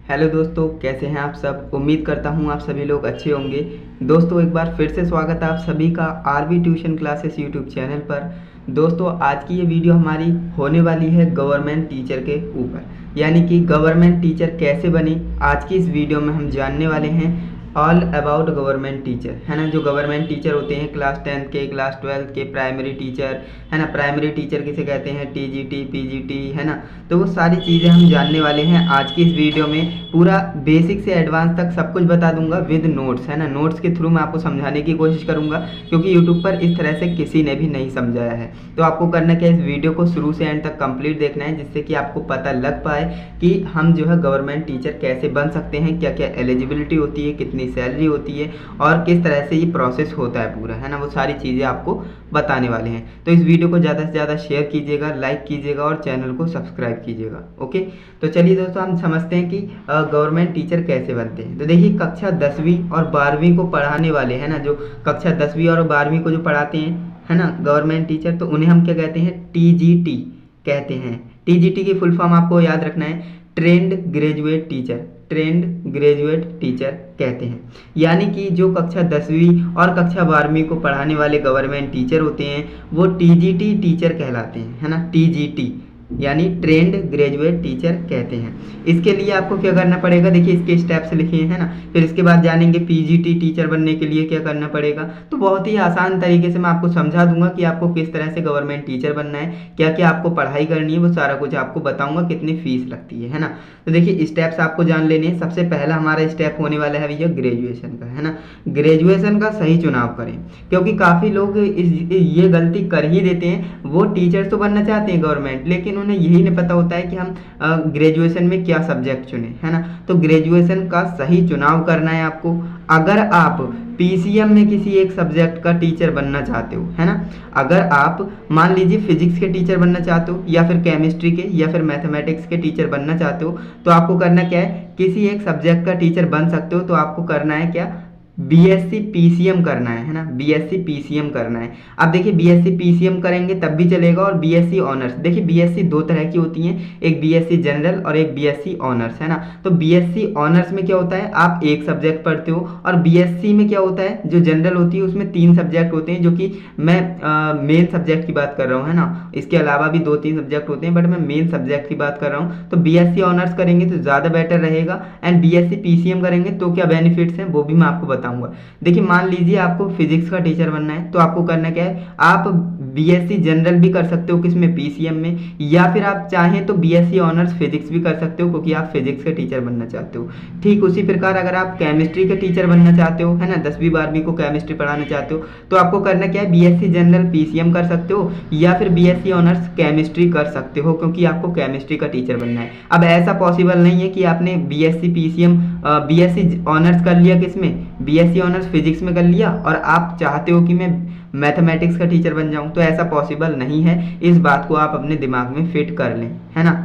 Hello दोस्तों, कैसे हैं आप सब। उम्मीद करता हूं आप सभी लोग अच्छे होंगे। दोस्तों एक बार फिर से स्वागत है आप सभी का RB tuition classes YouTube channel पर। दोस्तों आज की ये वीडियो हमारी होने वाली है गवर्नमेंट टीचर के ऊपर, यानी कि गवर्नमेंट टीचर कैसे बने। आज की इस वीडियो में हम जानने वाले हैं ऑल अबाउट गवर्नमेंट टीचर, है ना। जो गवर्नमेंट टीचर होते हैं क्लास 10th के, क्लास 12th के, प्राइमरी टीचर, है ना। प्राइमरी टीचर किसे कहते हैं, टीजीटी, पीजीटी, है ना। तो वो सारी चीज़ें हम जानने वाले हैं आज की इस वीडियो में। पूरा बेसिक से एडवांस तक सब कुछ बता दूंगा विद नोट्स, है ना। नोट्स के थ्रू मैं आपको समझाने की कोशिश करूंगा, क्योंकि यूट्यूब पर इस तरह से किसी ने भी नहीं समझाया है। तो आपको करना क्या है, इस वीडियो को शुरू से एंड तक कंप्लीट देखना है, जिससे कि आपको पता लग पाए कि हम जो है गवर्नमेंट टीचर कैसे बन सकते हैं, क्या क्या एलिजिबिलिटी होती है, कितनी सैलरी होती है और किस तरह से ये प्रोसेस होता है पूरा, है ना। वो सारी चीज़ें आपको बताने वाले हैं। तो इस वीडियो को ज़्यादा से ज़्यादा शेयर कीजिएगा, लाइक कीजिएगा और चैनल को सब्सक्राइब कीजिएगा। ओके, तो चलिए दोस्तों हम समझते हैं कि गवर्नमेंट टीचर कैसे बनते हैं। तो देखिए कक्षा 10वीं और 12वीं को पढ़ाने वाले, है ना, जो कक्षा 10वीं और 12वीं को जो पढ़ाते हैं, है ना, गवर्नमेंट टीचर, तो उन्हें हम क्या कहते हैं, टीजीटी कहते हैं। टीजीटी की फुल फॉर्म आपको याद रखना है, trained graduate teacher, trained graduate teacher कहते हैं। यानी कि जो कक्षा 10वीं और कक्षा 12वीं को पढ़ाने वाले गवर्नमेंट टीचर होते हैं वो टीजीटी टीचर कहलाते हैं, है ना। टीजीटी यानी ट्रेंड ग्रेजुएट टीचर कहते हैं। इसके लिए आपको क्या करना पड़ेगा, देखिए इसके स्टेप्स लिखे हैं ना। फिर इसके बाद जानेंगे पीजीटी टीचर बनने के लिए क्या करना पड़ेगा। तो बहुत ही आसान तरीके से मैं आपको समझा दूंगा कि आपको किस तरह से गवर्नमेंट टीचर बनना है, क्या क्या आपको पढ़ाई करनी है, वो सारा कुछ आपको बताऊंगा, कितनी फीस लगती है ना। तो देखिए स्टेप्स आपको जान लेने हैं। सबसे पहला हमारा स्टेप होने वाला है भैया ग्रेजुएशन का, है ना। ग्रेजुएशन का सही चुनाव करें, क्योंकि काफ़ी लोग ये गलती कर ही देते हैं। वो टीचर तो बनना चाहते हैं गवर्नमेंट, लेकिन उन्हें यही नहीं पता होता है कि हम ग्रेजुएशन में क्या सब्जेक्ट चुने, है ना। तो ग्रेजुएशन का सही चुनाव करना है आपको। अगर आप पीसीएम में किसी एक सब्जेक्ट का टीचर बनना चाहते हो, है ना, अगर आप मान लीजिए फिजिक्स के टीचर बनना चाहते हो या फिर केमिस्ट्री के या फिर मैथमेटिक्स के टीचर बनना चाहते हो, तो आपको करना क्या है, किसी एक सब्जेक्ट का टीचर बन सकते हो। तो आपको करना है क्या, बीएससी पीसीएम करना है ना, बीएससी पीसीएम करना है। अब देखिए बीएससी पीसीएम करेंगे तब भी चलेगा, और बीएससी ऑनर्स, देखिए बीएससी दो तरह की होती हैं, एक बीएससी जनरल और एक बीएससी ऑनर्स, है ना। तो बीएससी ऑनर्स में क्या होता है, आप एक सब्जेक्ट पढ़ते हो, और बीएससी में क्या होता है, जो जनरल होती है उसमें 3 सब्जेक्ट होते हैं, जो कि मैं मेन सब्जेक्ट की बात कर रहा हूँ, है ना। इसके अलावा भी 2-3 सब्जेक्ट होते हैं, बट मैं मेन सब्जेक्ट की बात कर रहा हूँ। तो बीएससी ऑनर्स करेंगे तो ज़्यादा बेटर रहेगा, एंड बीएससी पीसीएम करेंगे तो क्या बेनिफिट्स हैं वो भी मैं आपको बताऊंगा। देखिए मान लीजिए आपको फिजिक्स का टीचर बनना है, तो आपको करना क्या है, आप बीएससी जनरल भी कर सकते हो किसमें, पीसीएम में, या फिर आप चाहें तो बीएससी ऑनर्स फिजिक्स भी कर सकते हो, क्योंकि आप फिजिक्स के टीचर बनना चाहते हो। ठीक उसी प्रकार अगर आप केमिस्ट्री के टीचर बनना चाहते हो, है ना, 10वीं 12वीं को केमिस्ट्री पढ़ाना चाहते हो, तो आपको करना क्या है, बीएससी जनरल पीसीएम कर सकते हो, या फिर बीएससी ऑनर्स केमिस्ट्री कर सकते हो, क्योंकि आपको केमिस्ट्री का टीचर बनना है। अब ऐसा पॉसिबल नहीं है कि आपने बीएससी पीसीएम बीएससी ऑनर्स कर लिया किसमें, बीएससी ऑनर्स फिजिक्स में कर लिया, और आप चाहते हो कि मैं मैथमेटिक्स का टीचर बन जाऊं, तो ऐसा पॉसिबल नहीं है। इस बात को आप अपने दिमाग में फिट कर लें, है ना।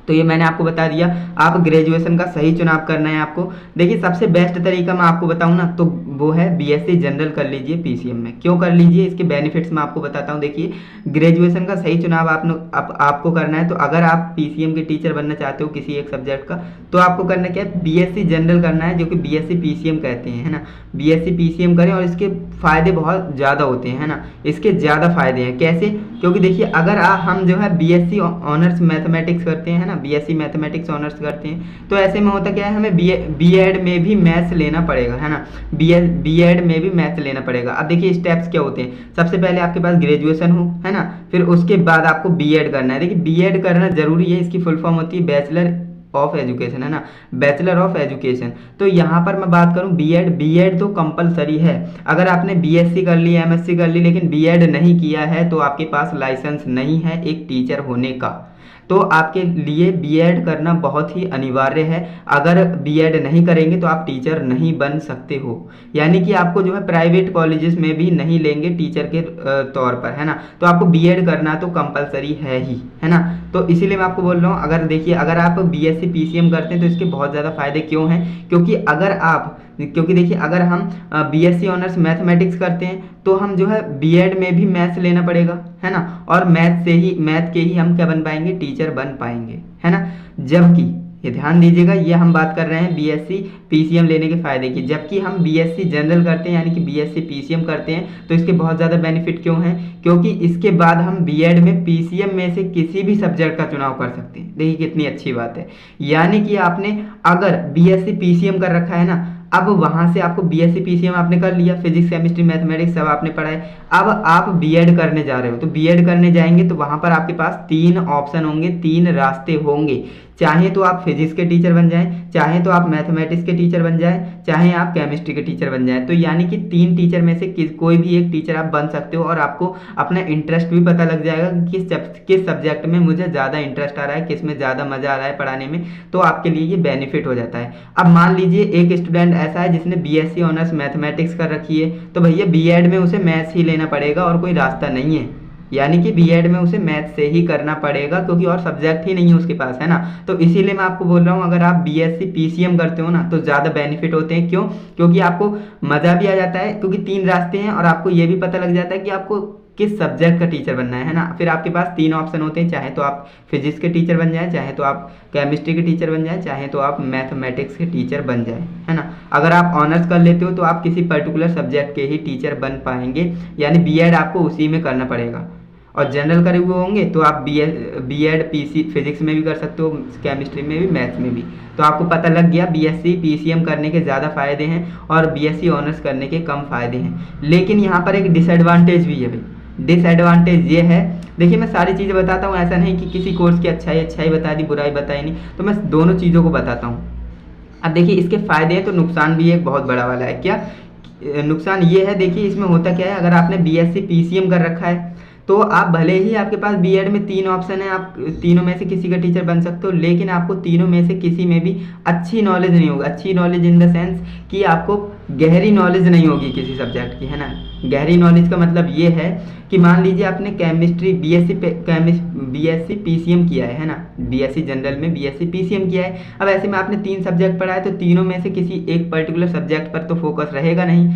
तो ये मैंने आपको बता दिया, आप ग्रेजुएशन का सही चुनाव करना है आपको। देखिए सबसे बेस्ट तरीका मैं आपको बताऊं ना, तो वो है बीएससी जनरल कर लीजिए पीसीएम में। क्यों कर लीजिए, इसके बेनिफिट्स मैं आपको बताता हूं। देखिए ग्रेजुएशन का सही चुनाव आपको करना है, तो अगर आप पीसीएम के टीचर बनना चाहते हो किसी एक सब्जेक्ट का, तो आपको करना क्या है, बीएससी जनरल करना है, जो कि बीएससी पीसीएम कहते हैं, है ना। बीएससी पीसीएम करें, और इसके फायदे बहुत ज़्यादा होते हैं, है ना। इसके ज़्यादा फायदे हैं, कैसे, क्योंकि देखिए अगर हम जो है बीएससी ऑनर्स मैथमेटिक्स करते हैं, है ना, बीएससी मैथमेटिक्स ऑनर्स करते हैं, तो ऐसे में होता क्या है, हमें बीएड में भी मैथ्स लेना पड़ेगा, है ना। बीएड में भी मैथ्स लेना पड़ेगा। अब देखिए स्टेप्स क्या होते हैं, सबसे पहले आपके पास ग्रेजुएशन हो, है ना, फिर उसके बाद आपको बीएड करना है। देखिए बीएड करना जरूरी है, इसकी फुल फॉर्म होती है बैचलर ऑफ एजुकेशन, है ना, बैचलर ऑफ एजुकेशन। तो यहाँ पर मैं बात करूँ बीएड तो कंपलसरी है। अगर आपने बीएससी कर ली, एमएससी कर ली, लेकिन बीएड नहीं किया है, तो आपके पास लाइसेंस नहीं है एक टीचर होने का। तो आपके लिए बीएड करना बहुत ही अनिवार्य है। अगर बीएड नहीं करेंगे तो आप टीचर नहीं बन सकते हो, यानी कि आपको जो है प्राइवेट कॉलेजेस में भी नहीं लेंगे टीचर के तौर पर, है ना। तो आपको बीएड करना तो कंपलसरी है ही, है ना। तो इसीलिए मैं आपको बोल रहा हूँ, अगर देखिए अगर आप बीएससी पीसीएम करते हैं तो इसके बहुत ज़्यादा फायदे क्यों हैं, क्योंकि देखिए अगर हम बीएससी ऑनर्स मैथमेटिक्स करते हैं तो हम जो है बीएड में भी मैथ्स लेना पड़ेगा, है ना, और मैथ के ही हम क्या बन पाएंगे, टीचर बन पाएंगे, है ना। ये ध्यान दीजिएगा, ये हम बात कर रहे हैं बीएससी पीसीएम लेने के फ़ायदे की। जबकि हम बीएससी जनरल करते हैं यानी कि बीएससी पीसीएम करते हैं तो इसके बहुत ज़्यादा बेनिफिट क्यों हैं, क्योंकि इसके बाद हम बीएड में पीसीएम में से किसी भी सब्जेक्ट का चुनाव कर सकते हैं। देखिए कितनी अच्छी बात है। यानी कि आपने अगर बीएससी पीसीएम कर रखा है ना, अब वहाँ से आपको बीएससी पीसीएम आपने कर लिया, फिजिक्स केमिस्ट्री मैथमेटिक्स सब आपने पढ़ा है, अब आप बीएड करने जा रहे हो। तो बीएड करने जाएंगे तो वहाँ पर आपके पास 3 ऑप्शन होंगे, 3 रास्ते होंगे। चाहे तो आप फिजिक्स के टीचर बन जाएं, चाहे तो आप मैथमेटिक्स के टीचर बन जाएं, चाहे आप केमिस्ट्री के टीचर बन जाएं। तो यानी कि 3 टीचर में से कोई भी एक टीचर आप बन सकते हो और आपको अपना इंटरेस्ट भी पता लग जाएगा कि किस सब्जेक्ट में मुझे ज़्यादा इंटरेस्ट आ रहा है, किस में ज़्यादा मज़ा आ रहा है पढ़ाने में। तो आपके लिए ये बेनिफिट हो जाता है। अब मान लीजिए एक स्टूडेंट ऐसा है जिसने बीएससी ऑनर्स मैथमेटिक्स कर रखी है, तो भैया बीएड में उसे मैथ्स ही लेना पड़ेगा और कोई रास्ता नहीं है। यानी कि बीएड में उसे मैथ से ही करना पड़ेगा क्योंकि और सब्जेक्ट ही नहीं है उसके पास, है ना। तो इसीलिए मैं आपको बोल रहा हूँ अगर आप बीएससी पीसीएम करते हो ना तो ज़्यादा बेनिफिट होते हैं। क्यों? क्योंकि आपको मज़ा भी आ जाता है, क्योंकि 3 रास्ते हैं और आपको ये भी पता लग जाता है कि आपको किस सब्जेक्ट का टीचर बनना है ना। फिर आपके पास 3 ऑप्शन होते हैं, चाहे तो आप फिजिक्स के टीचर बन जाएं, चाहे तो आप केमिस्ट्री के टीचर बन जाएं, चाहे तो आप मैथमेटिक्स के टीचर बन जाएं, है ना। अगर आप ऑनर्स कर लेते हो तो आप किसी पर्टिकुलर सब्जेक्ट के ही टीचर बन पाएंगे, यानी बीएड आपको उसी में करना पड़ेगा। और जनरल करे हुए होंगे तो आप बीएड पीसी फिजिक्स में भी कर सकते हो, केमिस्ट्री में भी, मैथ्स में भी। तो आपको पता लग गया बीएससी पीसीएम करने के ज़्यादा फ़ायदे हैं और बीएससी ऑनर्स करने के कम फ़ायदे हैं। लेकिन यहाँ पर एक डिसएडवांटेज भी है भाई। डिसएडवांटेज ये है, देखिए मैं सारी चीज़ें बताता हूँ, ऐसा नहीं कि किसी कोर्स की अच्छाई बता दी, बुराई बताई नहीं, तो मैं दोनों चीज़ों को बताता हूँ। अब देखिए इसके फ़ायदे हैं तो नुकसान भी एक बहुत बड़ा वाला है। क्या नुकसान ये है, देखिए इसमें होता क्या है, अगर आपने बीएससी पीसीएम कर रखा है तो आप भले ही आपके पास बीएड में 3 ऑप्शन है, आप तीनों में से किसी का टीचर बन सकते हो, लेकिन आपको तीनों में से किसी में भी अच्छी नॉलेज नहीं होगी। अच्छी नॉलेज इन द सेंस कि आपको गहरी नॉलेज नहीं होगी किसी सब्जेक्ट की, है ना। गहरी नॉलेज का मतलब ये है कि मान लीजिए आपने केमिस्ट्री बीएससी पीसीएम किया है ना, बीएससी जनरल में बीएससी पीसीएम किया है। अब ऐसे में आपने 3 सब्जेक्ट पढ़ा है तो तीनों में से किसी एक पर्टिकुलर सब्जेक्ट पर तो फोकस रहेगा नहीं,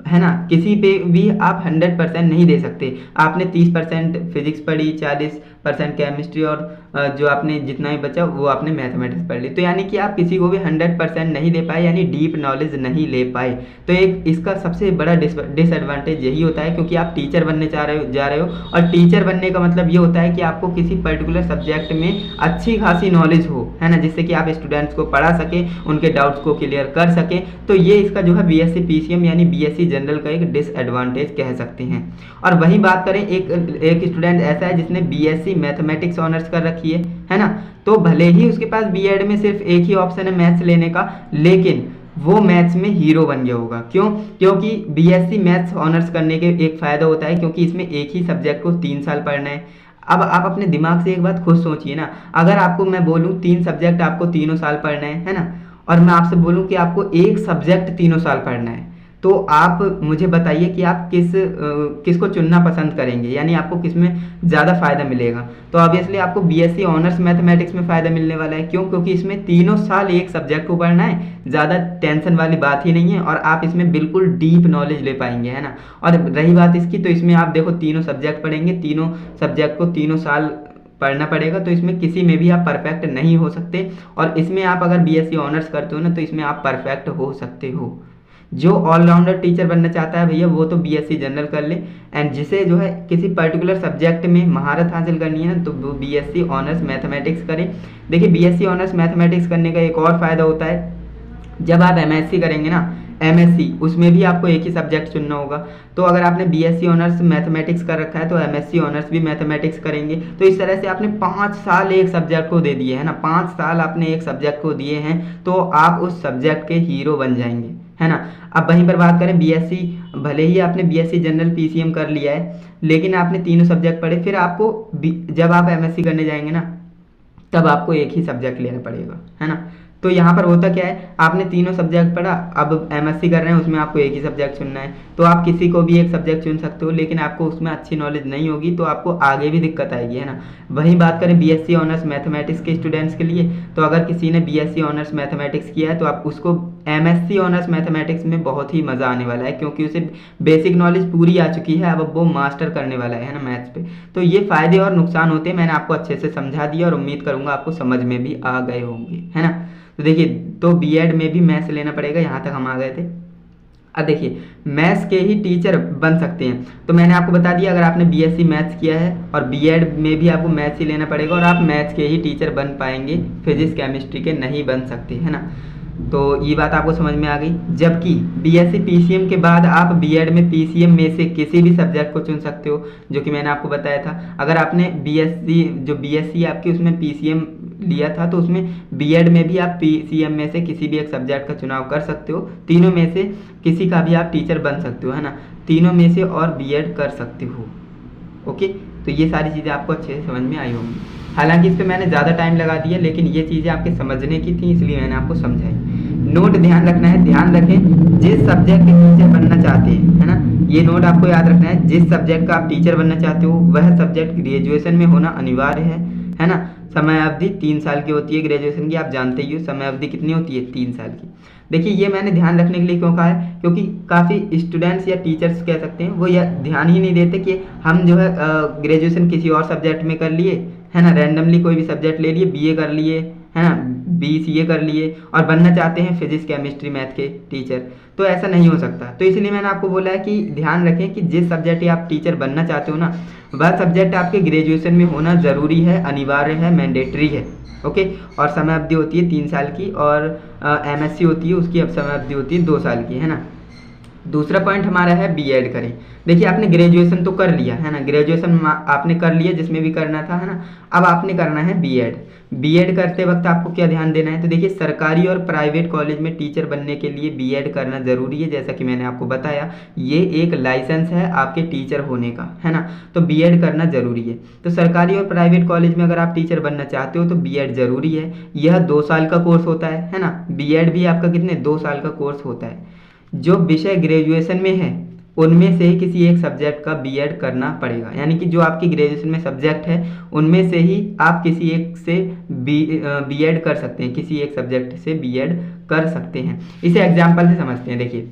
है ना। किसी पे भी आप 100% नहीं दे सकते। आपने 30% फिजिक्स पढ़ी, 40% केमिस्ट्री और जो आपने जितना ही बचा वो आपने मैथमेटिक्स पढ़ ली। तो यानी कि आप किसी को भी 100% नहीं दे पाए, यानी डीप नॉलेज नहीं ले पाए। तो एक इसका सबसे बड़ा डिसएडवांटेज यही होता है, क्योंकि आप टीचर बनने जा रहे हो और टीचर बनने का मतलब ये होता है कि आपको किसी पर्टिकुलर सब्जेक्ट में अच्छी खासी नॉलेज हो, है ना, जिससे कि आप स्टूडेंट्स को पढ़ा सकें, उनके डाउट्स को क्लियर कर सकें। तो ये इसका जो है बीएससी पीसीएम यानी बीएससी जनरल का एक डिसएडवांटेज कह सकते हैं। और वहीं बात करें एक स्टूडेंट ऐसा है जिसने बीएससी मैथमेटिक्स ऑनर्स कर रखी है ना, तो भले ही उसके पास बीएड में सिर्फ एक ही ऑप्शन है मैथ्स लेने का, लेकिन वो मैथ्स में हीरो बन गया होगा। क्यों? क्योंकि बीएससी मैथ्स ऑनर्स करने के एक फ़ायदा होता है, क्योंकि इसमें एक ही सब्जेक्ट को 3 साल पढ़ना है। अब आप अपने दिमाग से एक बात खुद सोचिए ना, अगर आपको मैं बोलूँ 3 सब्जेक्ट आपको तीनों साल पढ़ना है ना, और मैं आपसे बोलूँ कि आपको एक सब्जेक्ट तीनों साल पढ़ना है, तो आप मुझे बताइए कि आप किसको चुनना पसंद करेंगे, यानी आपको किस में ज़्यादा फ़ायदा मिलेगा। तो ऑब्वियसली आपको बीएससी ऑनर्स मैथमेटिक्स में फ़ायदा मिलने वाला है। क्यों? क्योंकि इसमें तीनों साल एक सब्जेक्ट को पढ़ना है, ज़्यादा टेंशन वाली बात ही नहीं है और आप इसमें बिल्कुल डीप नॉलेज ले पाएंगे, है ना। और रही बात इसकी, तो इसमें आप देखो तीनों सब्जेक्ट पढ़ेंगे, तीनों सब्जेक्ट को तीनों साल पढ़ना पड़ेगा, तो इसमें किसी में भी आप परफेक्ट नहीं हो सकते। और इसमें आप अगर बीएससी ऑनर्स करते हो ना तो इसमें आप परफेक्ट हो सकते हो। जो ऑलराउंडर टीचर बनना चाहता है भैया वो तो बीएससी जनरल कर ले, एंड जिसे जो है किसी पर्टिकुलर सब्जेक्ट में महारत हासिल करनी है ना तो वो बीएससी ऑनर्स मैथमेटिक्स करे। देखिए बीएससी ऑनर्स मैथमेटिक्स करने का एक और फ़ायदा होता है, जब आप एमएससी करेंगे ना, एमएससी उसमें भी आपको एक ही सब्जेक्ट चुनना होगा। तो अगर आपने बीएससी ऑनर्स मैथमेटिक्स कर रखा है तो एमएससी ऑनर्स भी मैथमेटिक्स करेंगे। तो इस तरह से आपने 5 साल एक सब्जेक्ट को दे दिए, है ना, 5 साल आपने एक सब्जेक्ट को दिए हैं, तो आप उस सब्जेक्ट के हीरो बन जाएंगे, है ना। अब वहीं पर बात करें बीएससी, भले ही आपने बीएससी जनरल पीसीएम कर लिया है लेकिन आपने तीनों सब्जेक्ट पढ़े, फिर आपको जब आप एमएससी करने जाएंगे ना तब आपको एक ही सब्जेक्ट लेना पड़ेगा, है ना। तो यहाँ पर होता क्या है, आपने तीनों सब्जेक्ट पढ़ा, अब एमएससी कर रहे हैं उसमें आपको एक ही सब्जेक्ट चुनना है, तो आप किसी को भी एक सब्जेक्ट चुन सकते हो, लेकिन आपको उसमें अच्छी नॉलेज नहीं होगी तो आपको आगे भी दिक्कत आएगी, है ना। वहीं बात करें बीएससी ऑनर्स मैथमेटिक्स के स्टूडेंट्स के लिए, तो अगर किसी ने बीएससी ऑनर्स मैथमेटिक्स किया है तो आप उसको MSc ऑनर्स मैथमेटिक्स में बहुत ही मज़ा आने वाला है, क्योंकि उसे बेसिक नॉलेज पूरी आ चुकी है, अब वो मास्टर करने वाला है ना मैथ्स पे। तो ये फ़ायदे और नुकसान होते हैं, मैंने आपको अच्छे से समझा दिया और उम्मीद करूँगा आपको समझ में भी आ गए होंगे, है ना। तो देखिए, तो B.Ed में भी मैथ्स लेना पड़ेगा, यहाँ तक हम आ गए थे। अब देखिए, मैथ्स के ही टीचर बन सकते हैं, तो मैंने आपको बता दिया अगर आपने BSc मैथ्स किया है और B.Ed में भी आपको मैथ्स ही लेना पड़ेगा और आप मैथ्स के ही टीचर बन पाएंगे, फिजिक्स केमिस्ट्री के नहीं बन सकते, है ना। तो ये बात आपको समझ में आ गई। जबकि BSc PCM के बाद आप B.Ed में PCM में से किसी भी सब्जेक्ट को चुन सकते हो, जो कि मैंने आपको बताया था। अगर आपने BSc आपकी उसमें PCM लिया था, तो उसमें B.Ed में भी आप PCM में से किसी भी एक सब्जेक्ट का चुनाव कर सकते हो, तीनों में से किसी का भी आप टीचर बन सकते हो, है ना, तीनों में से, और B.Ed कर सकते हो। ओके, तो ये सारी चीज़ें आपको अच्छे से समझ में आई होंगी। हालांकि इस पर मैंने ज़्यादा टाइम लगा दिया, लेकिन ये चीज़ें आपके समझने की थी, इसलिए मैंने आपको समझाई। नोट ध्यान रखना है, ध्यान रखें, जिस सब्जेक्ट के टीचर बनना चाहते हैं, है ना, ये नोट आपको याद रखना है, जिस सब्जेक्ट का आप टीचर बनना चाहते हो वह सब्जेक्ट ग्रेजुएशन में होना अनिवार्य है ना। समय अवधि 3 साल की होती है ग्रेजुएशन की, आप जानते ही हो समय अवधि कितनी होती है, 3 साल की। देखिए, ये मैंने ध्यान रखने के लिए क्यों कहा है, क्योंकि काफ़ी स्टूडेंट्स या टीचर्स कह सकते हैं, वो यह ध्यान ही नहीं देते कि हम जो है ग्रेजुएशन किसी और सब्जेक्ट में कर लिए, है ना, रैंडमली कोई भी सब्जेक्ट ले लिए, BA कर लिए, है ना, BCA कर लिए, और बनना चाहते हैं फिजिक्स केमिस्ट्री मैथ के टीचर, तो ऐसा नहीं हो सकता। तो इसलिए मैंने आपको बोला है कि ध्यान रखें कि जिस सब्जेक्ट आप टीचर बनना चाहते हो ना, वह सब्जेक्ट आपके ग्रेजुएशन में होना ज़रूरी है, अनिवार्य है, मैंडेटरी है। ओके, और समय अवधि होती है 3 साल की, और MSc होती है उसकी अब समय अवधि होती है 2 साल की, है ना। दूसरा पॉइंट हमारा है B.Ed करें। देखिए, आपने ग्रेजुएशन तो कर लिया, है ना, ग्रेजुएशन आपने कर लिया जिसमें भी करना था, है ना। अब आपने करना है B.Ed करते वक्त आपको क्या ध्यान देना है, तो देखिए, सरकारी और प्राइवेट कॉलेज में टीचर बनने के लिए B.Ed करना ज़रूरी है। जैसा कि मैंने आपको बताया, ये एक लाइसेंस है आपके टीचर होने का, है ना, तो B.Ed करना ज़रूरी है। तो सरकारी और प्राइवेट कॉलेज में अगर आप टीचर बनना चाहते हो तो B.Ed ज़रूरी है। यह 2 साल का कोर्स होता है ना, B.Ed भी आपका कितने 2 साल का कोर्स होता है। जो विषय ग्रेजुएशन में है उनमें से ही किसी एक सब्जेक्ट का B.Ed करना पड़ेगा, यानी कि जो आपकी ग्रेजुएशन में सब्जेक्ट है उनमें से ही आप किसी एक से B.Ed कर सकते हैं, किसी एक सब्जेक्ट से B.Ed कर सकते हैं। इसे एग्जाम्पल से समझते हैं। देखिए,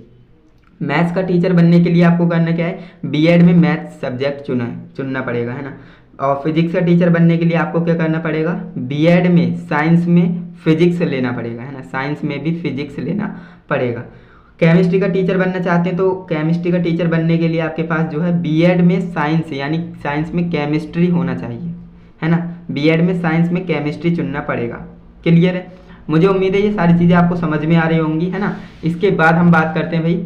मैथ्स का टीचर बनने के लिए आपको करना क्या है, B.Ed में मैथ्स सब्जेक्ट चुनना पड़ेगा, है ना। और फिजिक्स का टीचर बनने के लिए आपको क्या करना पड़ेगा, B.Ed में साइंस में फिजिक्स लेना पड़ेगा, है ना, साइंस में भी फिजिक्स लेना पड़ेगा। केमिस्ट्री का टीचर बनना चाहते हैं तो केमिस्ट्री का टीचर बनने के लिए आपके पास जो है B.Ed में साइंस, यानी साइंस में केमिस्ट्री होना चाहिए, है ना, B.Ed में साइंस में केमिस्ट्री चुनना पड़ेगा। क्लियर है? मुझे उम्मीद है ये सारी चीज़ें आपको समझ में आ रही होंगी, है ना। इसके बाद हम बात करते हैं भाई,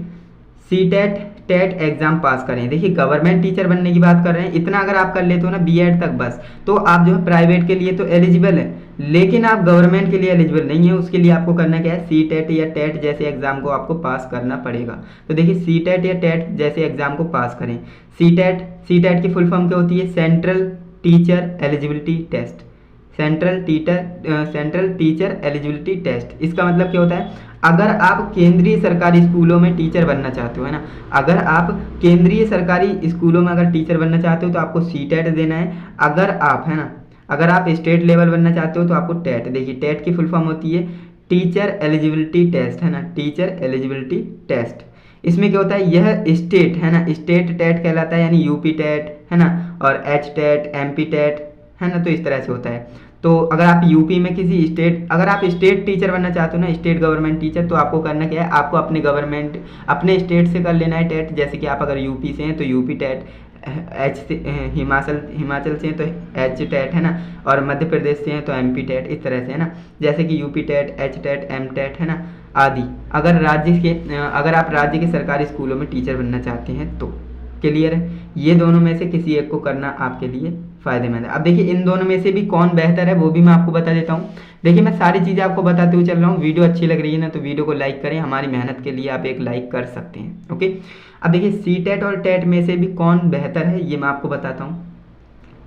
CTET टेट एग्जाम पास करें। देखिए, गवर्नमेंट टीचर बनने की बात कर रहे हैं, इतना अगर आप कर लेते हो ना B.Ed तक बस, तो आप जो है प्राइवेट के लिए तो एलिजिबल है, लेकिन आप गवर्नमेंट के लिए एलिजिबल नहीं है। उसके लिए आपको करना क्या है, CTET या टेट जैसे एग्जाम को आपको पास करना पड़ेगा। तो देखिए, CTET या टेट जैसे एग्जाम को पास करें। CTET की फुल फॉर्म क्या होती है, central teacher eligibility test, central teacher eligibility test. इसका मतलब क्या होता है, अगर आप केंद्रीय सरकारी स्कूलों में टीचर बनना चाहते हो, है ना, अगर आप केंद्रीय सरकारी स्कूलों में अगर टीचर बनना चाहते हो तो आपको CTET देना है। अगर आप, है ना, अगर आप स्टेट लेवल बनना चाहते हो तो आपको टेट। देखिए, टेट की फुल फॉर्म होती है टीचर एलिजिबिलिटी टेस्ट, है ना, टीचर एलिजिबिलिटी टेस्ट। इसमें क्या होता है, यह स्टेट, है ना, स्टेट टेट कहलाता है, यानी UP टेट, है ना, और HTET MP टेट, है ना, तो इस तरह से होता है। तो अगर आप UP में किसी स्टेट, अगर आप स्टेट टीचर बनना चाहते हो ना, स्टेट गवर्नमेंट टीचर, तो आपको करना क्या है, आपको अपने स्टेट से कर लेना है टेट। जैसे कि आप अगर UP से हैं तो UP टेट, हिमाचल से हैं तो HTET, है ना, और मध्य प्रदेश से हैं तो MP टेट, इस तरह से, है ना, जैसे कि UP TET, HTET, M TET, है ना, आदि। अगर आप राज्य के सरकारी स्कूलों में टीचर बनना चाहते हैं तो। क्लियर है? ये दोनों में से किसी एक को करना आपके लिए फ़ायदेमंद है। अब देखिए, इन दोनों में से भी कौन बेहतर है वो भी मैं आपको बता देता हूँ। देखिए, मैं सारी चीज़ें आपको बताते हुए चल रहा हूँ। वीडियो अच्छी लग रही है ना, तो वीडियो को लाइक करें, हमारी मेहनत के लिए आप एक लाइक कर सकते हैं। ओके, अब देखिए, CTET और टेट में से भी कौन बेहतर है ये मैं आपको बताता हूँ।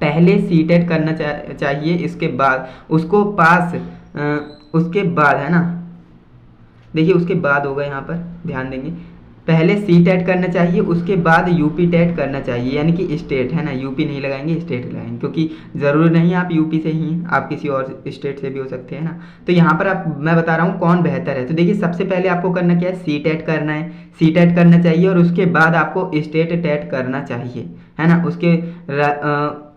पहले CTET करना चाहिए, इसके बाद उसको पास, उसके बाद, है ना, देखिए, उसके बाद होगा, यहाँ पर ध्यान देंगे, पहले सी टेट करना चाहिए, उसके बाद यूपी टेट करना चाहिए, यानी कि स्टेट है ना, यूपी नहीं लगाएंगे स्टेट लगाएंगे, क्योंकि ज़रूरी नहीं आप यूपी से ही, आप किसी और स्टेट से भी हो सकते हैं ना। तो यहाँ पर आप मैं बता रहा हूँ कौन बेहतर है। तो देखिए सबसे पहले आपको करना क्या है, सी टेट करना है, सी टेट करना चाहिए, और उसके बाद आपको स्टेट टेट करना चाहिए, है ना, उसके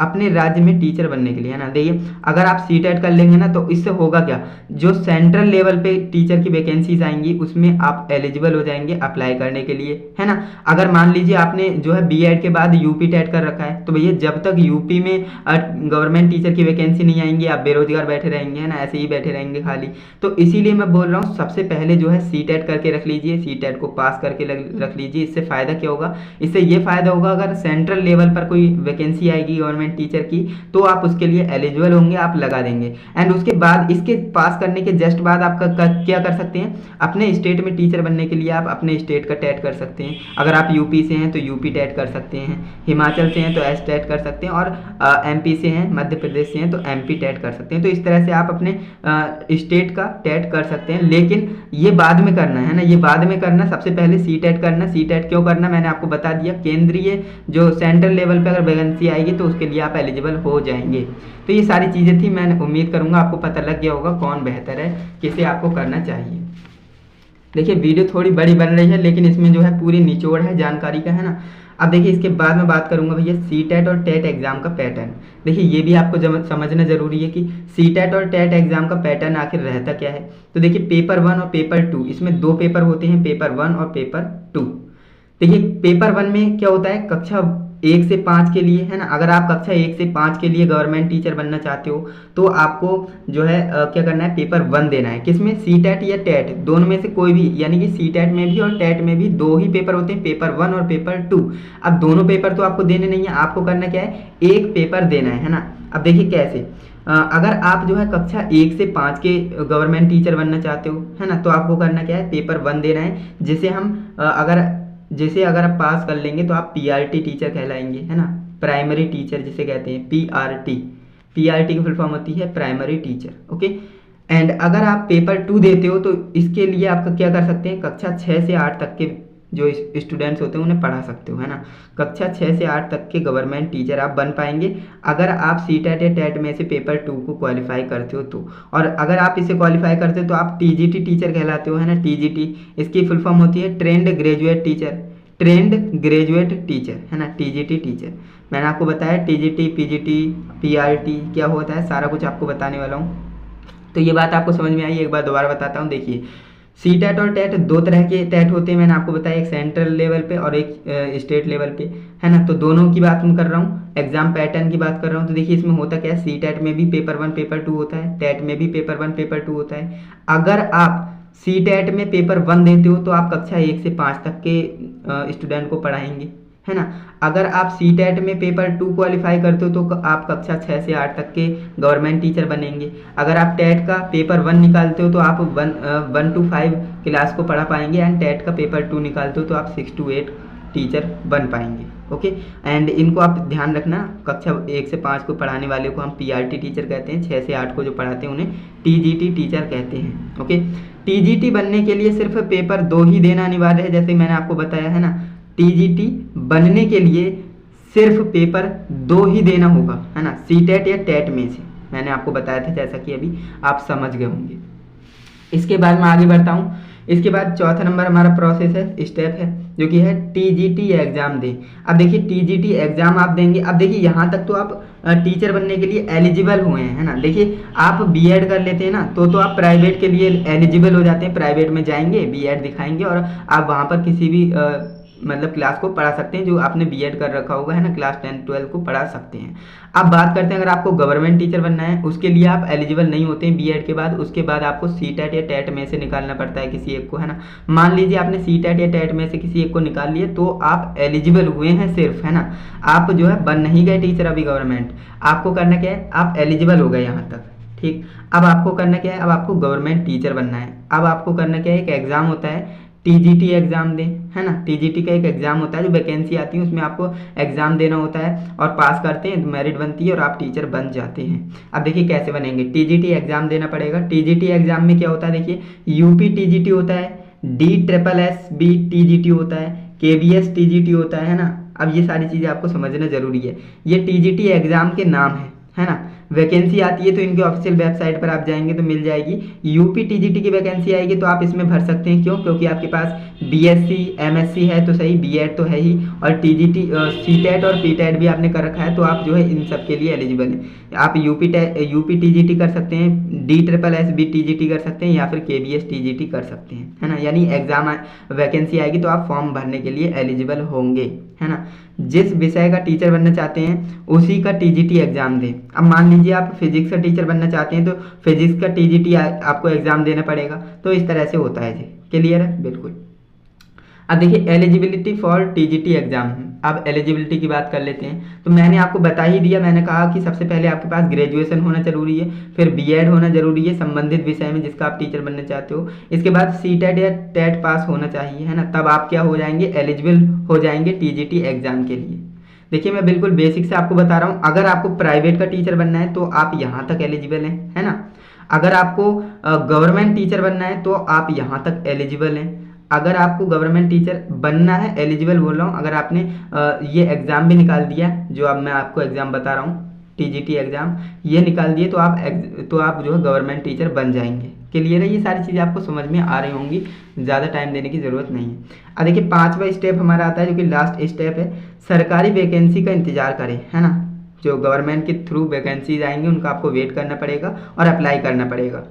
अपने राज्य में टीचर बनने के लिए, है ना। देखिए अगर आप सी टेट कर लेंगे ना, तो इससे होगा क्या, जो सेंट्रल लेवल पे टीचर की वैकेंसीज आएंगी उसमें आप एलिजिबल हो जाएंगे अप्लाई करने के लिए, है ना। अगर मान लीजिए आपने जो है बीएड के बाद यूपी टेट कर रखा है, तो भैया जब तक यूपी में गवर्नमेंट टीचर की वैकेंसी नहीं आएंगी, आप बेरोजगार बैठे रहेंगे, है ना, ऐसे ही बैठे रहेंगे खाली। तो इसीलिए मैं बोल रहा हूँ सबसे पहले जो है सी टेट करके रख लीजिए, सी टेट को पास करके रख लीजिए। इससे फ़ायदा क्या होगा, इससे ये फ़ायदा होगा अगर सेंट्रल लेवल पर कोई वैकेंसी आएगी गवर्नमेंट टीचर की, तो आप उसके लिए एलिजिबल होंगे, आप लगा देंगे। एंड उसके बाद इसके पास करने के जस्ट बाद आप क्या कर सकते हैं, अपने स्टेट में टीचर बनने के लिए आप अपने स्टेट का टेट कर सकते हैं। अगर आप यूपी से हैं तो यूपी टेट कर सकते हैं, हिमाचल से हैं तो एस टेट कर सकते हैं, और एमपी से हैं, मध्य प्रदेश से हैं तो एमपी टेट कर सकते हैं। तो इस तरह से आप अपने स्टेट का टेट कर सकते हैं, लेकिन ये बाद में करना है ना, ये बाद में करना, सबसे पहले सी टेट करना। सी टेट क्यों करना मैंने आपको बता दिया, केंद्रीय जो सेंट्रल लेवल पे अगर वैकेंसी आएगी तो उसके लिए आप एलिजिबल हो जाएंगे। तो ये सारी चीज़ें थी, मैं उम्मीद करूंगा आपको पता लग गया होगा कौन बेहतर है, किसे आपको करना चाहिए। देखिए वीडियो थोड़ी बड़ी बन रही है, लेकिन इसमें जो है पूरी निचोड़ है जानकारी का, है ना। अब देखिए इसके बाद मैं बात करूंगा भैया सी टेट और टेट एग्जाम का पैटर्न। देखिए ये भी आपको समझना जरूरी है कि सी टेट और टेट एग्जाम का पैटर्न आखिर रहता क्या है। तो देखिए पेपर 1 और पेपर 2, इसमें 2 पेपर होते हैं, पेपर 1 और पेपर 2। देखिए पेपर 1 में क्या होता है, कक्षा 1 से 5 के लिए, है ना। अगर आप कक्षा 1 से 5 के लिए गवर्नमेंट टीचर बनना चाहते हो तो आपको जो है क्या करना है, पेपर 1 देना है। किसमें, सी टेट या टेट, दोनों में से कोई भी, यानी कि सी टेट में भी और टेट में भी 2 ही पेपर होते हैं, पेपर 1 और पेपर 2। अब दोनों पेपर तो आपको देने नहीं है, आपको करना क्या है, एक पेपर देना है ना। अब देखिए कैसे, अगर आप जो है कक्षा 1 से 5 के गवर्नमेंट टीचर बनना चाहते हो, है ना, तो आपको करना क्या है, पेपर 1 देना है, जिसे हम अगर आप पास कर लेंगे तो आप पीआरटी टीचर कहलाएंगे, है ना, प्राइमरी टीचर जिसे कहते हैं, पीआरटी की फुल फॉर्म होती है प्राइमरी टीचर, ओके। एंड अगर आप पेपर 2 देते हो तो इसके लिए आप क्या कर सकते हैं, कक्षा 6 से 8 तक के जो स्टूडेंट्स होते हैं उन्हें पढ़ा सकते हो, है ना। कक्षा 6 से 8 तक के गवर्नमेंट टीचर आप बन पाएंगे अगर आप सी टेट या टेट में से पेपर 2 को क्वालिफाई करते हो तो। और अगर आप इसे क्वालिफाई करते हो तो आप टीजीटी टीचर कहलाते हो, है ना। टीजीटी इसकी फुल फॉर्म होती है ट्रेंड ग्रेजुएट टीचर, है ना, टीजीटी टीचर। मैंने आपको बताया टीजीटी, पीजीटी, पीआरटी क्या होता है, सारा कुछ आपको बताने वाला हूँ। तो ये बात आपको समझ में आई, एक बार दोबारा बताता हूँ। देखिए सी टेट और टेट 2 तरह के टेट होते हैं, मैंने आपको बताया, एक सेंट्रल लेवल पे और एक स्टेट लेवल पे, है ना। तो दोनों की बात मैं कर रहा हूँ, एग्जाम पैटर्न की बात कर रहा हूँ। तो देखिए इसमें होता क्या है, सी टेट में भी पेपर 1 पेपर 2 होता है, टेट में भी पेपर 1 पेपर 2 होता है। अगर आप सी टेट में पेपर 1 देते हो तो आप कक्षा 1 से 5 तक के स्टूडेंट को पढ़ाएंगे, है ना। अगर आप सी टेट में पेपर 2 क्वालिफाई करते हो तो आप कक्षा 6 से 8 तक के गवर्नमेंट टीचर बनेंगे। अगर आप टेट का पेपर 1 निकालते हो तो आप 1 to 5 क्लास को पढ़ा पाएंगे, एंड टेट का पेपर 2 निकालते हो तो आप 6 to 8 टीचर बन पाएंगे, ओके। एंड इनको आप ध्यान रखना, कक्षा 1 से 5 को पढ़ाने वाले को हम पीआरटी टीचर कहते हैं, 6 से 8 को जो पढ़ाते हैं उन्हें टीजीटी टीचर कहते हैं, ओके। टीजीटी बनने के लिए सिर्फ पेपर 2 ही देना अनिवार्य है, जैसे मैंने आपको बताया, है ना। टीजीटी बनने के लिए सिर्फ पेपर 2 ही देना होगा, है ना, सी टेट या टेट में से, मैंने आपको बताया था, जैसा कि अभी आप समझ गए होंगे। इसके बाद मैं आगे बढ़ता हूँ। इसके बाद चौथा नंबर हमारा प्रोसेस है, स्टेप है, जो कि है टीजीटी एग्जाम दें। अब देखिए टीजीटी एग्जाम आप देंगे। अब देखिए यहाँ तक तो आप टीचर बनने के लिए एलिजिबल हुए हैं, है ना। देखिए आप बीएड कर लेते हैं ना, तो आप प्राइवेट के लिए एलिजिबल हो जाते हैं, प्राइवेट में जाएंगे, बीएड दिखाएंगे और आप वहाँ पर किसी भी मतलब क्लास को पढ़ा सकते हैं, जो आपने बीएड कर रखा होगा, है ना, क्लास 10 12 को पढ़ा सकते हैं। अब बात करते हैं अगर आपको गवर्नमेंट टीचर बनना है, उसके लिए आप एलिजिबल नहीं होते हैं बीएड के बाद, उसके बाद आपको सी टेट या टेट में से निकालना पड़ता है किसी एक को, है ना। मान लीजिए आपने सी टेट या टेट में से किसी एक को निकाल लिया तो आप एलिजिबल हुए हैं सिर्फ, है ना। आप जो है बन नहीं गए टीचर अभी गवर्नमेंट, आपको करना क्या है, आप एलिजिबल हो गए यहाँ तक, ठीक। अब आपको करना क्या है, अब आपको गवर्नमेंट टीचर बनना है। अब आपको करना क्या है, एक एग्जाम होता है टीजीटी एग्जाम दें, है ना। टीजीटी का एक एग्जाम होता है, जो वैकेंसी आती है उसमें आपको एग्जाम देना होता है, और पास करते हैं तो मेरिट बनती है और आप टीचर बन जाते हैं। अब देखिए कैसे बनेंगे, टीजीटी एग्जाम देना पड़ेगा। टीजीटी एग्जाम में क्या होता है, देखिए यूपी टीजीटी होता है, DSSB होता है, KBS TGT होता है ना। अब ये सारी चीज़ें आपको समझना जरूरी है। ये TGT एग्जाम के नाम है ना। वैकेंसी आती है तो इनके ऑफिशियल वेबसाइट पर आप जाएंगे तो मिल जाएगी। यूपी TGT की वैकेंसी आएगी तो आप इसमें भर सकते हैं। क्यों? क्योंकि आपके पास BSc MSc है तो सही, B.Ed तो है ही, और TGT CTET और PTET भी आपने कर रखा है तो आप जो है इन सब के लिए एलिजिबल हैं। आप यूपी TGT कर सकते हैं, DSSB TGT कर सकते हैं, या फिर KBS TGT कर सकते हैं, है ना। यानी एग्जाम वैकेंसी आएगी तो आप फॉर्म भरने के लिए एलिजिबल होंगे, है ना। जिस विषय का टीचर बनना चाहते हैं उसी का TGT एग्जाम दें। अब मान लीजिए आप फिजिक्स का टीचर बनना चाहते हैं तो फिजिक्स का TGT आपको एग्जाम देना पड़ेगा। तो इस तरह से होता है जी। क्लियर है? बिल्कुल। अब देखिए एलिजिबिलिटी फॉर TGT एग्जाम। अब एलिजिबिलिटी की बात कर लेते हैं। तो मैंने आपको बता ही दिया, मैंने कहा कि सबसे पहले आपके पास ग्रेजुएशन होना जरूरी है, फिर B.Ed होना जरूरी है संबंधित विषय में जिसका आप टीचर बनना चाहते हो। इसके बाद CTET या TET पास होना चाहिए, है ना। तब आप क्या हो जाएंगे, एलिजिबल हो जाएंगे TGT एग्जाम के लिए। देखिए मैं बिल्कुल बेसिक से आपको बता रहा हूँ। अगर आपको प्राइवेट का टीचर बनना है तो आप यहाँ तक एलिजिबल हैं, है ना। अगर आपको गवर्नमेंट टीचर बनना है तो आप यहाँ तक एलिजिबल हैं। अगर आपको गवर्नमेंट टीचर बनना है, एलिजिबल बोल रहा हूँ, अगर आपने ये एग्ज़ाम भी निकाल दिया जो अब मैं आपको एग्ज़ाम बता रहा हूँ TGT एग्ज़ाम, ये निकाल दिए तो आप जो है गवर्नमेंट टीचर बन जाएंगे। क्लियर है? ये सारी चीज़ें आपको समझ में आ रही होंगी, ज़्यादा टाइम देने की ज़रूरत नहीं है। अब देखिए 5वां स्टेप हमारा आता है जो कि लास्ट स्टेप है, सरकारी वैकेंसी का इंतजार करें, है ना। जो गवर्नमेंट के थ्रू वैकेंसीज आएंगी उनका आपको वेट करना पड़ेगा और अप्लाई करना पड़ेगा,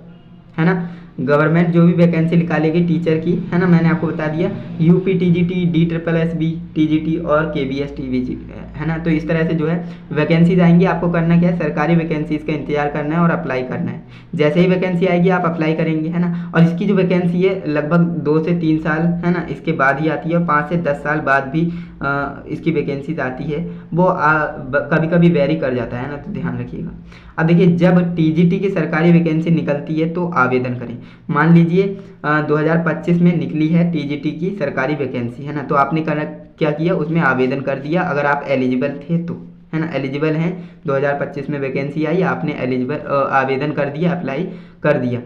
है ना। गवर्नमेंट जो भी वैकेंसी निकालेगी टीचर की, है ना, मैंने आपको बता दिया यूपी TGT, DSSB TGT और KBS TGT, है ना। तो इस तरह से जो है वैकेंसीज आएंगी, आपको करना क्या है, सरकारी वैकेंसीज का इंतजार करना है और अप्लाई करना है। जैसे ही वैकेंसी आएगी आप अप्लाई करेंगे, है ना। और इसकी जो वैकेंसी है लगभग 2 से 3 साल, है ना, इसके बाद ही आती है, और 5 से 10 साल बाद भी इसकी वैकेंसीज आती है। वो कभी कभी वेरी कर जाता है ना, तो ध्यान रखिएगा। अब देखिए जब TGT की सरकारी वैकेंसी निकलती है तो आवेदन करें। मान लीजिए 2025 में निकली है TGT की सरकारी वैकेंसी, है ना, तो आपने क्या किया, उसमें आवेदन कर दिया अगर आप एलिजिबल थे तो, है ना। एलिजिबल हैं, 2025 में वैकेंसी आई, आपने आवेदन कर दिया, अप्लाई कर दिया।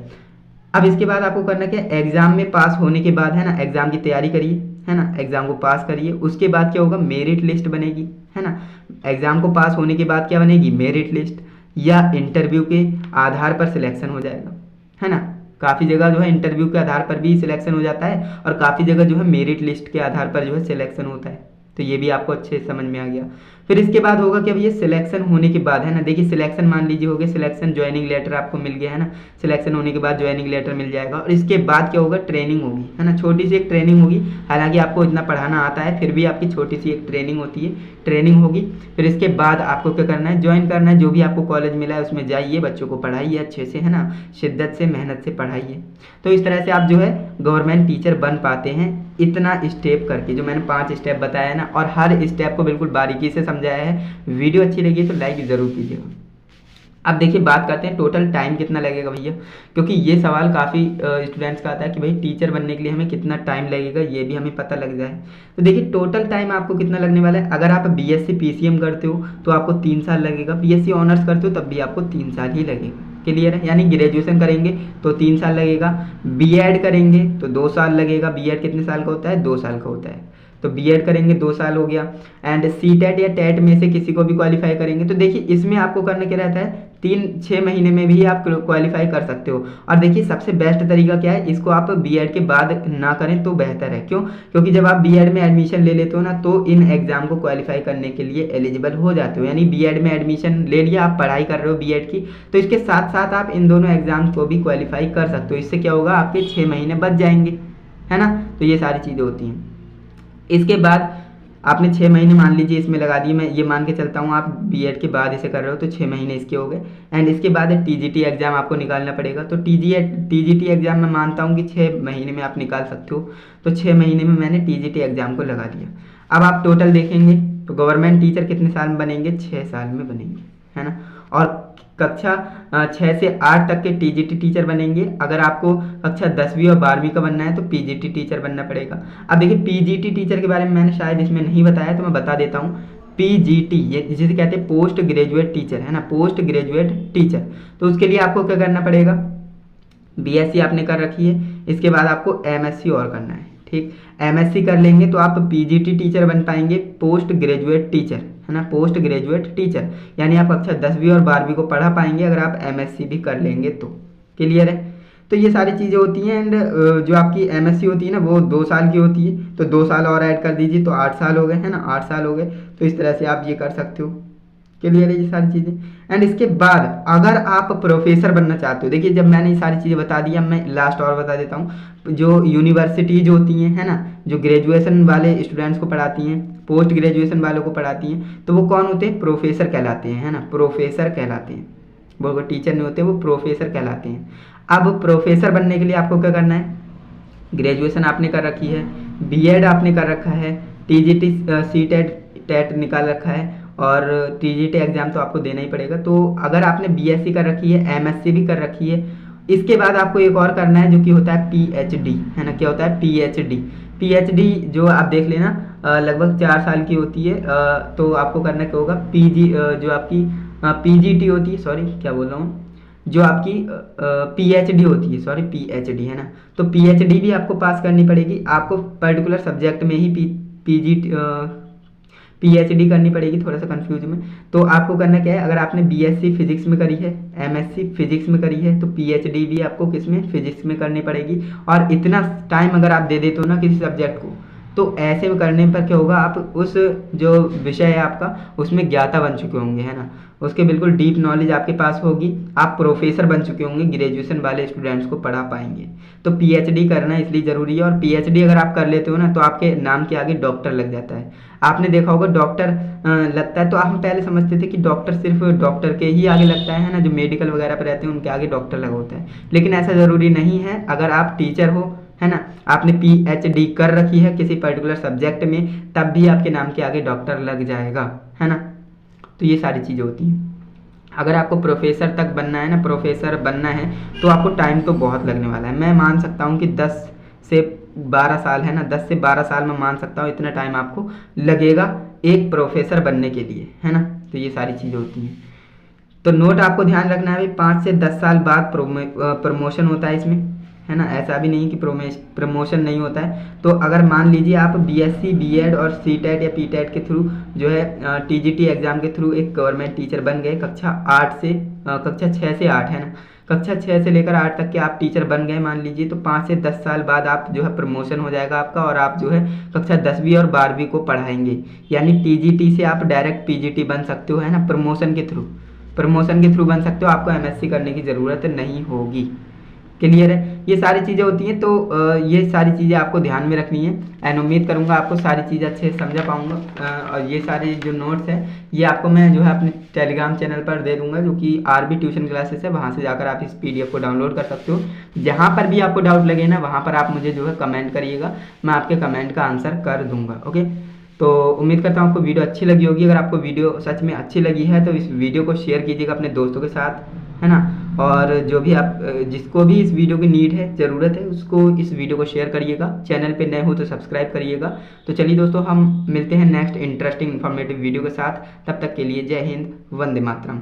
अब इसके बाद आपको करना क्या, एग्जाम में पास होने के बाद, है ना, एग्जाम की तैयारी करिए, है ना, एग्जाम को पास करिए। उसके बाद क्या होगा, मेरिट लिस्ट बनेगी, है ना। एग्जाम को पास होने के बाद क्या बनेगी, मेरिट लिस्ट, या इंटरव्यू के आधार पर सिलेक्शन हो जाएगा, है ना। काफ़ी जगह जो है इंटरव्यू के आधार पर भी सिलेक्शन हो जाता है और काफ़ी जगह जो है मेरिट लिस्ट के आधार पर जो है सिलेक्शन होता है। तो ये भी आपको अच्छे समझ में आ गया। फिर इसके बाद होगा कि अब ये सिलेक्शन होने के बाद, है ना, देखिए सिलेक्शन मान लीजिए हो गया, सिलेक्शन ज्वाइनिंग लेटर आपको मिल गया, है ना। सिलेक्शन होने के बाद ज्वाइनिंग लेटर मिल जाएगा और इसके बाद क्या होगा, ट्रेनिंग होगी, है ना। छोटी सी एक ट्रेनिंग होगी, हालांकि आपको इतना पढ़ाना आता है फिर भी आपकी छोटी सी एक ट्रेनिंग होती है, ट्रेनिंग होगी। फिर इसके बाद आपको क्या करना है, ज्वाइन करना है। जो भी आपको कॉलेज मिला है उसमें जाइए, बच्चों को पढ़ाइए अच्छे से, है ना, शिद्दत से मेहनत से पढ़ाइए। तो इस तरह से आप जो है गवर्नमेंट टीचर बन पाते हैं, इतना स्टेप करके, जो मैंने 5 स्टेप बताया ना, और हर स्टेप को बिल्कुल बारीकी से समझाया है। वीडियो अच्छी लगी तो लाइक ज़रूर कीजिएगा। अब देखिए बात करते हैं टोटल टाइम कितना लगेगा भैया, क्योंकि ये सवाल काफ़ी स्टूडेंट्स का आता है कि भाई टीचर बनने के लिए हमें कितना टाइम लगेगा, ये भी हमें पता लग जाए। तो देखिए टोटल टाइम आपको कितना लगने वाला है। अगर आप BSc PCM करते हो तो आपको 3 साल लगेगा, BSc ऑनर्स करते हो तब भी आपको 3 साल ही लगेगा। क्लियर है? यानी ग्रेजुएशन करेंगे तो 3 साल लगेगा, B.Ed करेंगे तो 2 साल लगेगा। B.Ed कितने साल का होता है, 2 साल का होता है, तो B.Ed करेंगे 2 साल हो गया। एंड CTET या TET में से किसी को भी क्वालिफाई करेंगे तो देखिए इसमें आपको करना क्या रहता है, 3-6 महीने में भी आप क्वालिफाई कर सकते हो। और देखिए सबसे बेस्ट तरीका क्या है, इसको आप B.Ed के बाद ना करें तो बेहतर है। क्यों? क्योंकि जब आप B.Ed में एडमिशन ले लेते हो ना तो इन एग्जाम को क्वालिफाई करने के लिए एलिजिबल हो जाते हो। यानी B.Ed में एडमिशन ले लिया, आप पढ़ाई कर रहे हो B.Ed की, तो इसके साथ साथ आप इन दोनों एग्जाम को भी क्वालिफाई कर सकते हो। इससे क्या होगा, आपके 6 महीने बच जाएंगे, है ना। तो ये सारी चीज़ें होती हैं। इसके बाद आपने 6 महीने मान लीजिए इसमें लगा दिए, मैं ये मान के चलता हूँ आप B.Ed के बाद इसे कर रहे हो तो 6 महीने इसके हो गए। एंड इसके बाद TGT एग्जाम आपको निकालना पड़ेगा। तो TGT एग्जाम मैं मानता हूँ कि 6 महीने में आप निकाल सकते हो, तो 6 महीने में मैंने TGT एग्जाम को लगा दिया। अब आप टोटल देखेंगे तो गवर्नमेंट टीचर कितने साल में बनेंगे, 6 साल में बनेंगे, है ना। और कक्षा 6 से 8 तक के TGT टीचर बनेंगे। अगर आपको कक्षा 10वीं और 12वीं का बनना है तो PGT टीचर बनना पड़ेगा। अब देखिए PGT टीचर के बारे में मैंने शायद इसमें नहीं बताया तो मैं बता देता हूँ। PGT ये जिसे कहते हैं पोस्ट ग्रेजुएट टीचर, है ना, पोस्ट ग्रेजुएट टीचर। तो उसके लिए आपको क्या करना पड़ेगा, BSc आपने कर रखी है, इसके बाद आपको एमएससी और करना है, ठीक। एमएससी कर लेंगे तो आप पीजीटी टीचर बन पाएंगे, पोस्ट ग्रेजुएट टीचर, है ना, पोस्ट ग्रेजुएट टीचर, यानी आप कक्षा 10वीं और 12वीं को पढ़ा पाएंगे अगर आप एमएससी भी कर लेंगे तो। क्लियर है। तो ये सारी चीज़ें होती हैं। एंड जो आपकी एमएससी होती है ना वो 2 साल की होती है, तो 2 साल और ऐड कर दीजिए तो 8 साल हो गए, है ना, 8 साल हो गए। तो इस तरह से आप ये कर सकते हो। क्लियर है ये सारी चीज़ें। एंड इसके बाद अगर आप प्रोफेसर बनना चाहते हो, देखिए जब मैंने ये सारी चीज़ें बता दी, अब मैं लास्ट और बता देता हूँ। जो यूनिवर्सिटीज होती हैं, है ना, जो ग्रेजुएशन वाले स्टूडेंट्स को पढ़ाती हैं, पोस्ट ग्रेजुएशन वालों को पढ़ाती हैं, तो वो कौन होते हैं? प्रोफेसर कहलाते हैं, है ना, प्रोफेसर कहलाते हैं। वो टीचर नहीं होते, वो प्रोफेसर कहलाते हैं। अब प्रोफेसर बनने के लिए आपको क्या करना है? ग्रेजुएशन आपने कर रखी है, बीएड आपने कर रखा है, टीजीटी टेट निकाल रखा है, और टीजीटी एग्जाम तो आपको देना ही पड़ेगा। तो अगर आपने बीएससी कर रखी है, एमएससी भी कर रखी है, इसके बाद आपको एक और करना है जो कि होता है पीएचडी, है ना। क्या होता है? पीएचडी। पीएचडी जो आप देख लेना लगभग 4 साल की होती है। तो आपको करना क्या होगा? जो आपकी पीजीटी होती है, सॉरी क्या बोल रहा हूँ, जो आपकी पीएचडी होती है, सॉरी पीएचडी, है ना। तो पीएचडी भी आपको पास करनी पड़ेगी। आपको पर्टिकुलर सब्जेक्ट में ही पीएचडी करनी पड़ेगी, थोड़ा सा कंफ्यूज में। तो आपको करना क्या है? अगर आपने बीएससी फिजिक्स में करी है, एमएससी फिजिक्स में करी है, तो पीएचडी भी आपको किस में? फिजिक्स में करनी पड़ेगी। और इतना टाइम अगर आप दे देते हो ना किसी सब्जेक्ट को, तो ऐसे में करने पर क्या होगा? आप उस जो विषय है आपका उसमें ज्ञाता बन चुके होंगे, है ना, उसके बिल्कुल डीप नॉलेज आपके पास होगी। आप प्रोफेसर बन चुके होंगे, ग्रेजुएशन वाले स्टूडेंट्स को पढ़ा पाएंगे। तो पीएचडी करना इसलिए ज़रूरी है। और पीएचडी अगर आप कर लेते हो ना तो आपके नाम के आगे डॉक्टर लग जाता है। आपने देखा होगा डॉक्टर लगता है, तो हम पहले समझते थे कि डॉक्टर सिर्फ डॉक्टर के ही आगे लगता है ना, जो मेडिकल वगैरह पर रहते हैं उनके आगे डॉक्टर लगा होता है। लेकिन ऐसा ज़रूरी नहीं है। अगर आप टीचर हो, है ना, आपने पीएचडी कर रखी है किसी पर्टिकुलर सब्जेक्ट में, तब भी आपके नाम के आगे डॉक्टर लग जाएगा, है ना। तो ये सारी चीज़ें होती हैं। अगर आपको प्रोफेसर तक बनना है ना, प्रोफेसर बनना है, तो आपको टाइम तो बहुत लगने वाला है। मैं मान सकता हूँ कि 10 से 12 साल, है ना, 10 से 12 साल मैं मान सकता हूँ इतना टाइम आपको लगेगा एक प्रोफेसर बनने के लिए, है ना। तो ये सारी चीज़ें होती हैं। तो नोट आपको ध्यान रखना है, 5 से 10 साल बाद प्रमोशन होता है इसमें, है ना। ऐसा भी नहीं कि प्रमोशन नहीं होता है। तो अगर मान लीजिए आप बीएससी, बीएड और सीटेट या पीटेट के थ्रू जो है टीजीटी एग्जाम के थ्रू एक गवर्नमेंट टीचर बन गए, कक्षा 6 से 8, है ना, कक्षा 6 से लेकर 8 तक के आप टीचर बन गए मान लीजिए, तो 5 से 10 साल बाद आप जो है प्रमोशन हो जाएगा आपका, और आप जो है कक्षा 10वीं और 12वीं को पढ़ाएंगे। यानी टीजीटी से आप डायरेक्ट पीजीटी बन सकते हो, है ना, प्रमोशन के थ्रू बन सकते हो। आपको एमएससी करने की ज़रूरत नहीं होगी। क्लियर है। ये सारी चीज़ें होती हैं। तो ये सारी चीज़ें आपको ध्यान में रखनी है। एंड उम्मीद करूँगा आपको सारी चीज़ें अच्छे से समझा पाऊँगा। और ये सारे जो नोट्स हैं ये आपको मैं जो है अपने टेलीग्राम चैनल पर दे दूँगा, जो कि आरबी ट्यूशन क्लासेस है। वहाँ से जाकर आप इस पीडीएफ को डाउनलोड कर सकते हो। जहाँ पर भी आपको डाउट लगे ना, वहाँ पर आप मुझे जो है कमेंट करिएगा, मैं आपके कमेंट का आंसर कर दूँगा। ओके, तो उम्मीद करता हूँ आपको वीडियो अच्छी लगी होगी। अगर आपको वीडियो सच में अच्छी लगी है तो इस वीडियो को शेयर कीजिएगा अपने दोस्तों के साथ, है ना। और जो भी आप जिसको भी इस वीडियो की नीड है, ज़रूरत है, उसको इस वीडियो को शेयर करिएगा। चैनल पे नए हो तो सब्सक्राइब करिएगा। तो चलिए दोस्तों, हम मिलते हैं नेक्स्ट इंटरेस्टिंग इन्फॉर्मेटिव वीडियो के साथ। तब तक के लिए जय हिंद, वंदे मातरम।